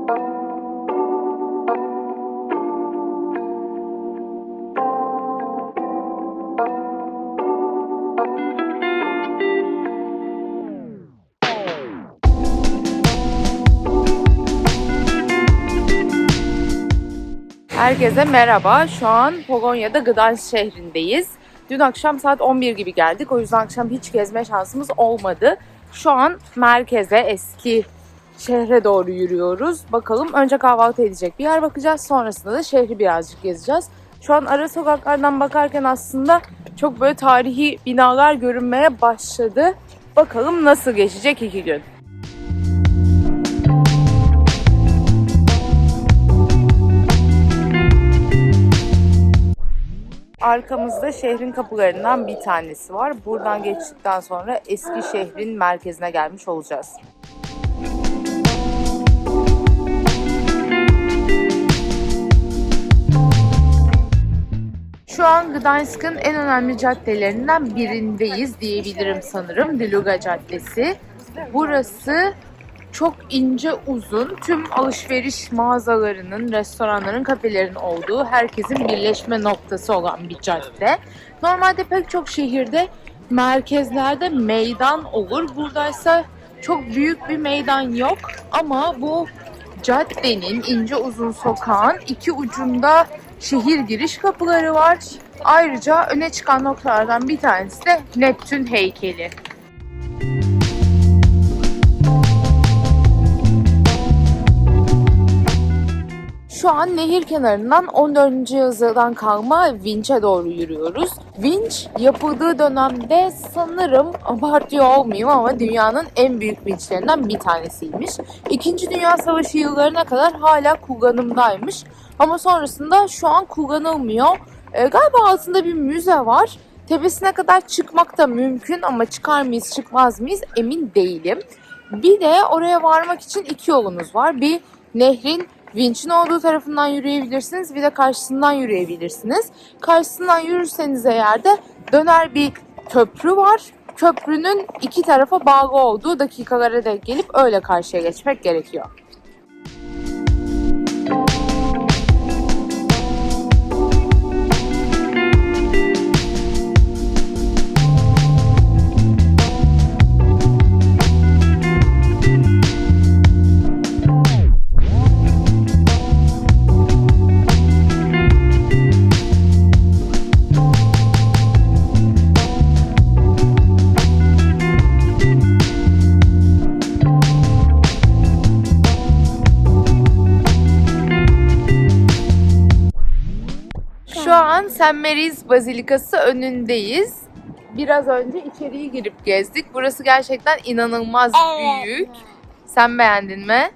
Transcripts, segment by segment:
Herkese merhaba. Şu an Polonya'da Gdańsk şehrindeyiz. Dün akşam saat 11 gibi geldik. O yüzden akşam hiç gezme şansımız olmadı. Şu an merkeze, eski şehre doğru yürüyoruz. Bakalım, önce kahvaltı edecek bir yer bakacağız. Sonrasında da şehri birazcık gezeceğiz. Şu an ara sokaklardan bakarken aslında çok böyle tarihi binalar görünmeye başladı. Bakalım nasıl geçecek 2 gün. Arkamızda şehrin kapılarından bir tanesi var. Buradan geçtikten sonra eski şehrin merkezine gelmiş olacağız. Şu an Gdańsk'ın en önemli caddelerinden birindeyiz diyebilirim sanırım. Dyluga Caddesi. Burası çok ince uzun, tüm alışveriş mağazalarının, restoranların, kafelerin olduğu, herkesin birleşme noktası olan bir cadde. Normalde pek çok şehirde merkezlerde meydan olur. Buradaysa çok büyük bir meydan yok ama bu caddenin, ince uzun sokağın iki ucunda şehir giriş kapıları var. Ayrıca öne çıkan noktalardan bir tanesi de Neptün heykeli. Şu an nehir kenarından 14. yüzyıldan kalma vinç'e doğru yürüyoruz. Vinç yapıldığı dönemde sanırım, abartıyor olmayayım ama dünyanın en büyük vinçlerinden bir tanesiymiş. İkinci Dünya Savaşı yıllarına kadar hala kullanımdaymış. Ama sonrasında şu an kullanılmıyor. Galiba altında bir müze var. Tepesine kadar çıkmak da mümkün ama çıkar mıyız çıkmaz mıyız emin değilim. Bir de oraya varmak için iki yolunuz var. Bir, nehrin vinç'in olduğu tarafından yürüyebilirsiniz. Bir de karşısından yürüyebilirsiniz. Karşısından yürürseniz eğer de döner bir köprü var. Köprünün iki tarafa bağlı olduğu dakikalara denk gelip öyle karşıya geçmek gerekiyor. Şu an St. Mary's Bazilikası önündeyiz. Biraz önce içeriye girip gezdik. Burası gerçekten inanılmaz büyük. Sen beğendin mi?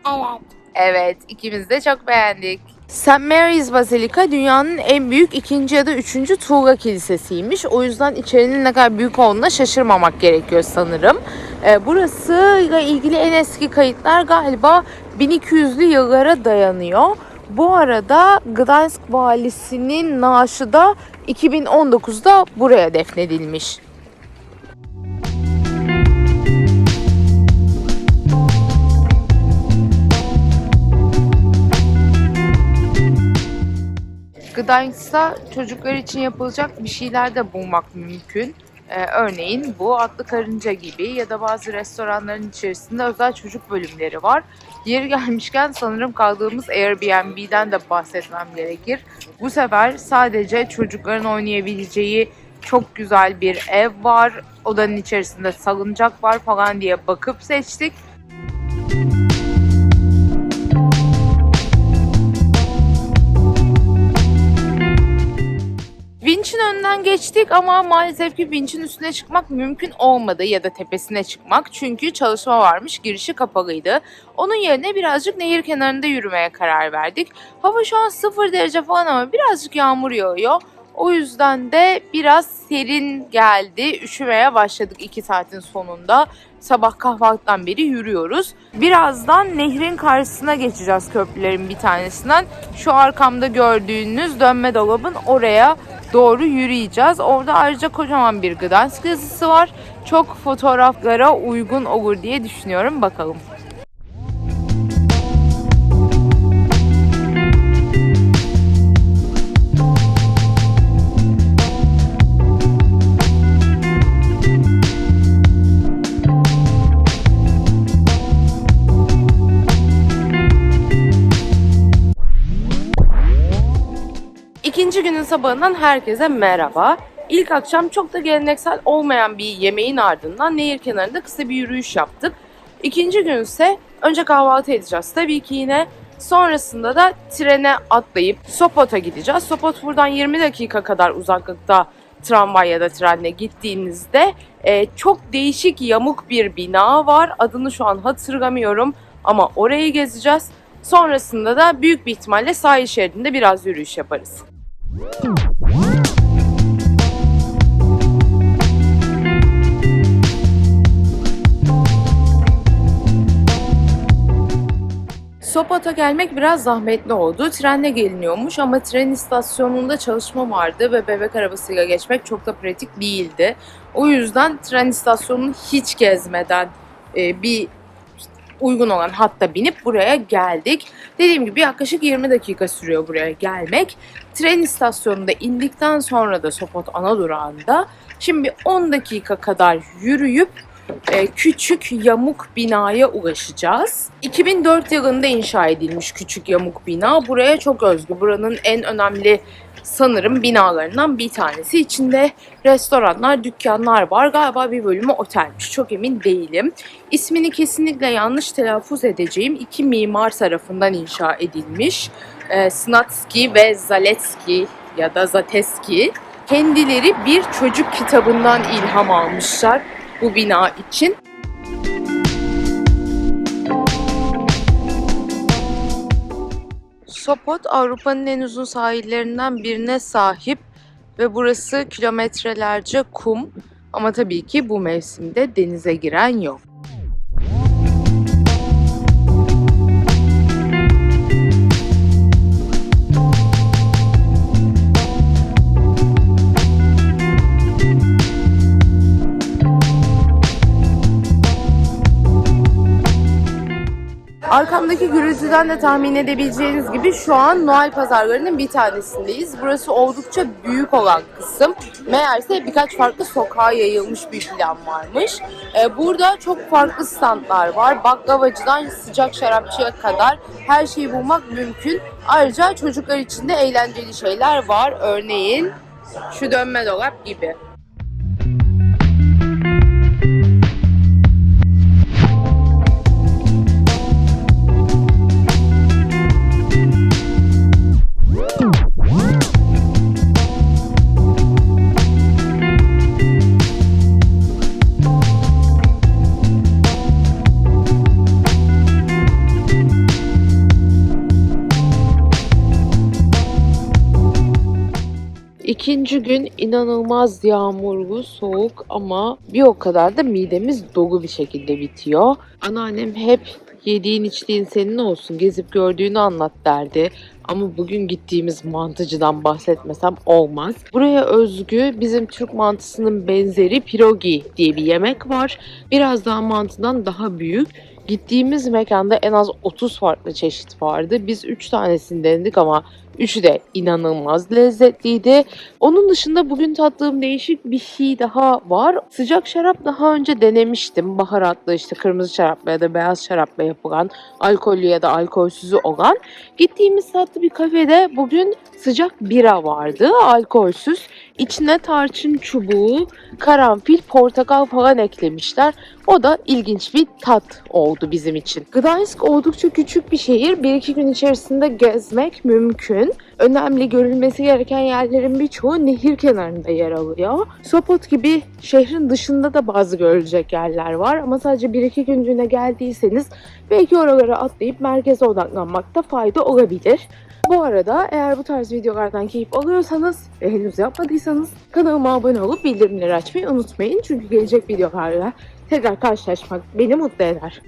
Evet. Evet, ikimiz de çok beğendik. St. Mary's Basilika dünyanın en büyük ikinci ya da üçüncü tuğla kilisesiymiş. O yüzden içerinin ne kadar büyük olduğuna şaşırmamak gerekiyor sanırım. Burasıyla ilgili en eski kayıtlar galiba 1200'lü yıllara dayanıyor. Bu arada Gdańsk valisinin naaşı da 2019'da buraya defnedilmiş. Gdańsk'ta çocuklar için yapılacak bir şeyler de bulmak mümkün. Örneğin bu atlı karınca gibi ya da bazı restoranların içerisinde özel çocuk bölümleri var. Yeri gelmişken sanırım kaldığımız Airbnb'den de bahsetmem gerekir. Bu sefer sadece çocukların oynayabileceği çok güzel bir ev var. Odanın içerisinde salıncak var falan diye bakıp seçtik. Vinç'in önünden geçtik ama maalesef ki vinç'in üstüne çıkmak mümkün olmadı ya da tepesine çıkmak. Çünkü çalışma varmış, girişi kapalıydı. Onun yerine birazcık nehir kenarında yürümeye karar verdik. Hava şu an 0 derece falan ama birazcık yağmur yağıyor. O yüzden de biraz serin geldi. Üşümeye başladık 2 saatin sonunda. Sabah kahvaltıdan beri yürüyoruz. Birazdan nehrin karşısına geçeceğiz, köprülerin bir tanesinden. Şu arkamda gördüğünüz dönme dolabın oraya doğru yürüyeceğiz. Orada ayrıca kocaman bir Gdańsk yazısı var. Çok fotoğraflara uygun olur diye düşünüyorum. Bakalım. İkinci günün sabahından herkese merhaba. İlk akşam çok da geleneksel olmayan bir yemeğin ardından nehir kenarında kısa bir yürüyüş yaptık. İkinci gün ise önce kahvaltı edeceğiz tabii ki yine. Sonrasında da trene atlayıp Sopot'a gideceğiz. Sopot buradan 20 dakika kadar uzaklıkta tramvay ya da trenle gittiğinizde çok değişik yamuk bir bina var. Adını şu an hatırlamıyorum ama orayı gezeceğiz. Sonrasında da büyük bir ihtimalle sahil şeridinde biraz yürüyüş yaparız. Sopot'a gelmek biraz zahmetli oldu. Trenle geliniyormuş ama tren istasyonunda çalışma vardı ve bebek arabasıyla geçmek çok da pratik değildi. O yüzden tren istasyonunu hiç gezmeden bir uygun olan hatta binip buraya geldik. Dediğim gibi yaklaşık 20 dakika sürüyor buraya gelmek. Tren istasyonunda indikten sonra da Sopot ana durağında şimdi 10 dakika kadar yürüyüp küçük yamuk binaya ulaşacağız. 2004 yılında inşa edilmiş küçük yamuk bina. Buraya çok özgü. Buranın en önemli sanırım binalarından bir tanesi. İçinde restoranlar, dükkanlar var. Galiba bir bölümü otelmiş. Çok emin değilim. İsmini kesinlikle yanlış telaffuz edeceğim. İki mimar tarafından inşa edilmiş. Snatski ve Zalecki ya da Zateski. Kendileri bir çocuk kitabından ilham almışlar bu bina için. Sopot Avrupa'nın en uzun sahillerinden birine sahip ve burası kilometrelerce kum ama tabii ki bu mevsimde denize giren yok. Arkamdaki gürültüden de tahmin edebileceğiniz gibi şu an Noel pazarlarının bir tanesindeyiz. Burası oldukça büyük olan kısım. Meğerse birkaç farklı sokağa yayılmış bir plan varmış. Burada çok farklı standlar var. Baklavacıdan sıcak şarapçıya kadar her şeyi bulmak mümkün. Ayrıca çocuklar için de eğlenceli şeyler var. Örneğin şu dönme dolap gibi. İkinci gün inanılmaz yağmurlu, soğuk ama bir o kadar da midemiz dolu bir şekilde bitiyor. Anneannem hep yediğin içtiğin senin olsun, gezip gördüğünü anlat derdi. Ama bugün gittiğimiz mantıcıdan bahsetmesem olmaz. Buraya özgü bizim Türk mantısının benzeri pierogi diye bir yemek var. Biraz daha mantıdan daha büyük. Gittiğimiz mekanda en az 30 farklı çeşit vardı. Biz 3 tanesini denedik ama üçü de inanılmaz lezzetliydi. Onun dışında bugün tattığım değişik bir şey daha var. Sıcak şarap daha önce denemiştim. Baharatlı işte kırmızı şarapla ya da beyaz şarapla yapılan, alkollü ya da alkolsüzü olan. Gittiğimiz tatlı bir kafede bugün sıcak bira vardı. Alkolsüz. İçine tarçın çubuğu, karanfil, portakal falan eklemişler. O da ilginç bir tat oldu bizim için. Gdańsk oldukça küçük bir şehir. 1-2 gün içerisinde gezmek mümkün. Önemli görülmesi gereken yerlerin birçoğu nehir kenarında yer alıyor. Sopot gibi şehrin dışında da bazı görülecek yerler var. Ama sadece 1-2 günlüğüne geldiyseniz belki oralara atlayıp merkeze odaklanmakta fayda olabilir. Bu arada eğer bu tarz videolardan keyif alıyorsanız ve henüz yapmadıysanız kanalıma abone olup bildirimleri açmayı unutmayın. Çünkü gelecek videolarla tekrar karşılaşmak beni mutlu eder.